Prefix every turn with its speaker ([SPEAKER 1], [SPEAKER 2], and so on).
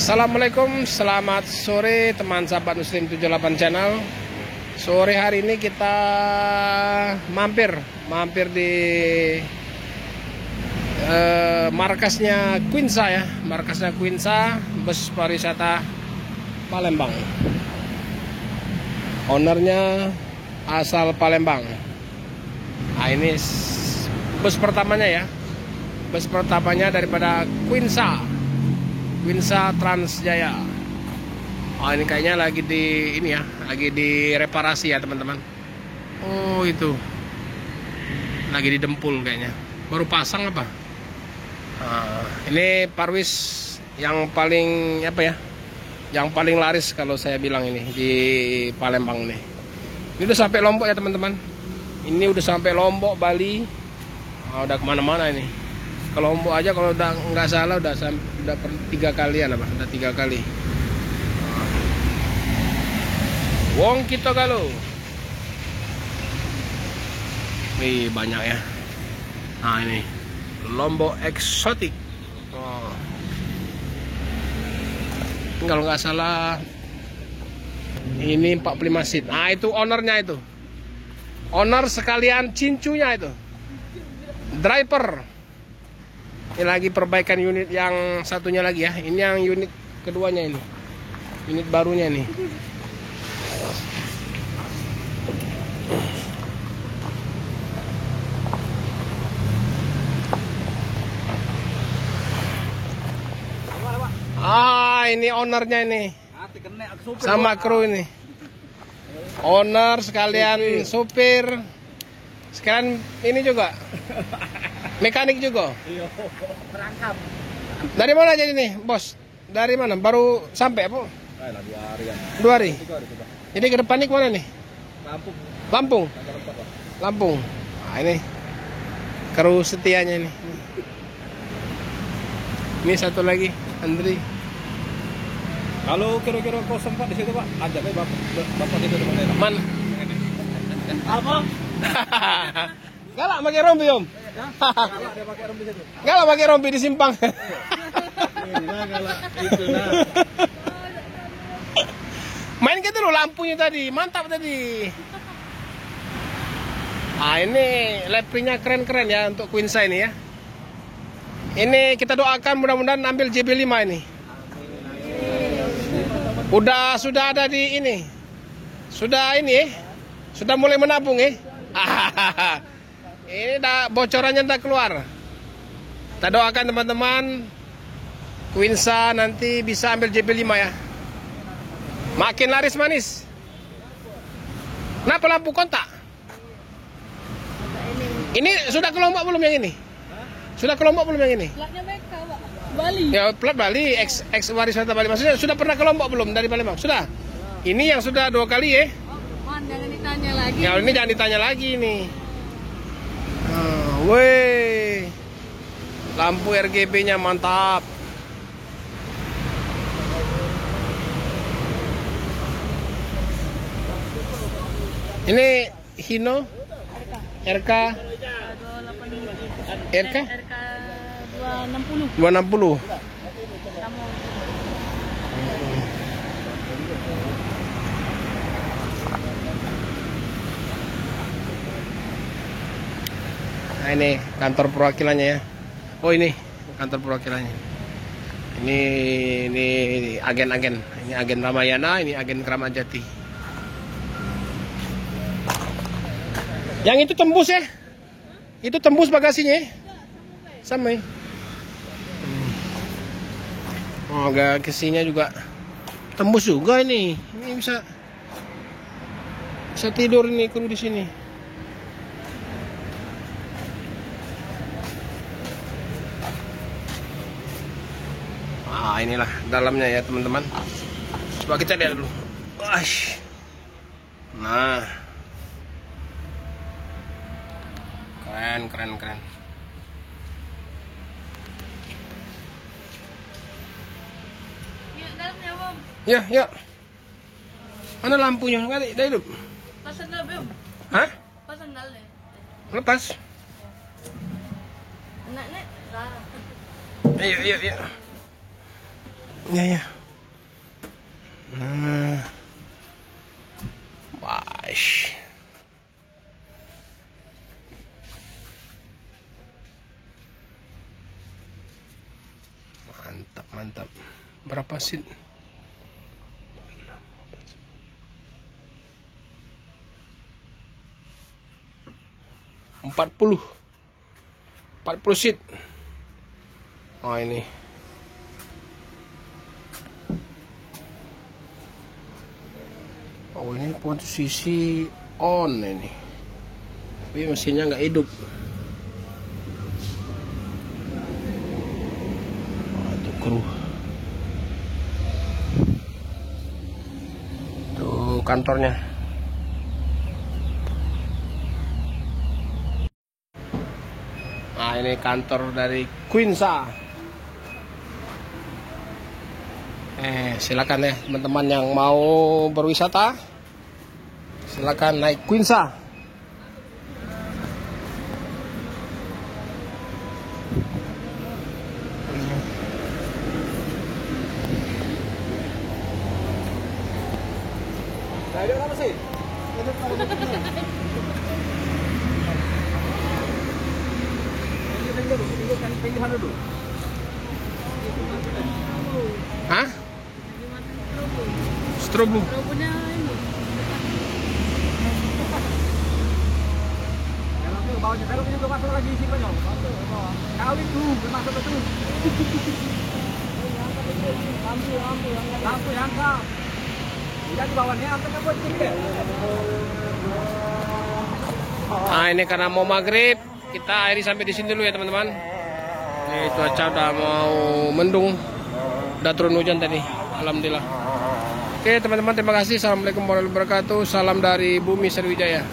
[SPEAKER 1] Assalamualaikum, selamat sore teman sahabat Muslim 78 channel. Sore hari ini kita mampir di markasnya Quinsa ya, markasnya Quinsa, bus pariwisata Palembang. Ownernya asal Palembang. Nah, ini bus pertamanya ya, bus pertamanya daripada Quinsa Transjaya. Oh, ini kayaknya lagi lagi direparasi ya teman-teman. Oh, itu lagi didempul kayaknya, baru pasang apa. Ini Parwis yang paling yang paling laris kalau saya bilang ini di Palembang nih. Ini udah sampai Lombok ya teman-teman. Ini udah sampai Lombok, Bali. Udah kemana-mana ini. Ke Lombok aja kalau udah nggak salah udah 3 kalian apa? Udah 3 kali. Wong kita kalau. Wih, banyak ya. Nah, ini Lombok eksotik. Oh. Kalau nggak salah ini 45 seat. Nah, itu ownernya itu. Owner sekalian cincunya itu. Driver. Ini lagi perbaikan unit yang satunya lagi ya. Ini yang unit keduanya ini. Unit barunya nih. Ini ownernya ini. Sama kru ini. Owner sekalian supir. Sekalian ini juga. Mekanik juga.
[SPEAKER 2] Perangkap.
[SPEAKER 1] Dari mana jadi nih, Bos? Dari mana? Baru sampai apa?
[SPEAKER 2] 2 hari kan.
[SPEAKER 1] 2 hari. Jadi ke depan nih kemana nih?
[SPEAKER 2] Lampung.
[SPEAKER 1] Lampung. Lampung. Nah, ini kru setianya nih. Ini satu lagi, Andri.
[SPEAKER 2] Kalau kira-kira kosong Pak di situ Pak, ajak aja Bapak situ teman saya.
[SPEAKER 1] Mana?
[SPEAKER 2] Apa?
[SPEAKER 1] Galak pakai rompi, Om.
[SPEAKER 2] Galak dia pakai rompi situ.
[SPEAKER 1] Galak pakai rompi di simpang.
[SPEAKER 2] Galak itu nah.
[SPEAKER 1] Main gitu loh lampunya tadi, mantap tadi. Ini leplinya keren-keren ya untuk Quinsa ini ya. Ini kita doakan mudah-mudahan ambil JB5 ini. Sudah ada di ini. Sudah mulai menabung ya. Ini bocorannya udah keluar. Kita doakan teman-teman Quinsa nanti bisa ambil JB5 ya. Makin laris manis. Kenapa lampu kontak? Ini sudah ke Lombok belum yang ini? Sudah ke Lombok belum yang ini?
[SPEAKER 3] Platnya mereka, Pak. Bali.
[SPEAKER 1] Ya, plat Bali, ex Warisata Bali. Maksudnya sudah pernah ke Lombok belum dari Palembang? Sudah. Ini yang sudah 2 kali ya.
[SPEAKER 3] Jangan ditanya lagi.
[SPEAKER 1] Ya, ini jangan ditanya lagi nih. Weh. Lampu RGB-nya mantap. Ini Hino RK 260. Nah, ini kantor perwakilannya ya. Oh, ini kantor perwakilannya. Ini agen-agen. Ini agen Ramayana, ini agen Kramat Jati. Yang itu tembus ya? Itu tembus bagasinya ya? Sama ya? Oh, bagasinya juga tembus juga ini. Ini bisa tidur ini kru di sini. Inilah dalamnya ya teman-teman. Coba kita lihat dulu. Nah, keren.
[SPEAKER 3] Ya, dalamnya, Bang.
[SPEAKER 1] Ya. Mana lampunya? Nggak hidup.
[SPEAKER 3] Pasang dal, Bang.
[SPEAKER 1] Hah?
[SPEAKER 3] Pasang dal deh.
[SPEAKER 1] Lepas.
[SPEAKER 3] Nek.
[SPEAKER 1] Ayo. Ya. Nah. Bash. Mantap, mantap. Berapa seat? 40 seat. Oh ini. Oh ini posisi on ini. Tapi mesinnya nggak hidup. Oh, itu kru. Tuh kantornya. Nah ini kantor dari Quinsa. Silakan ya teman-teman yang mau berwisata, silakan naik Quinsa.
[SPEAKER 2] Apa sih? Pilihan dulu.
[SPEAKER 1] Hah? Strobo.
[SPEAKER 3] Strobonya ini.
[SPEAKER 2] Bawahnya belok juga masuk lagi sih konyol. Kawin tuh, masuk ke tuh. Lampu yang angkat. Udah di bawahnya angkat ke buat deh.
[SPEAKER 1] Nah ini karena mau maghrib, kita akhiri sampai di sini dulu ya teman-teman. Ini cuaca udah mau mendung, udah turun hujan tadi. Alhamdulillah. Oke teman-teman, terima kasih. Assalamualaikum warahmatullahi wabarakatuh. Salam dari Bumi Sriwijaya.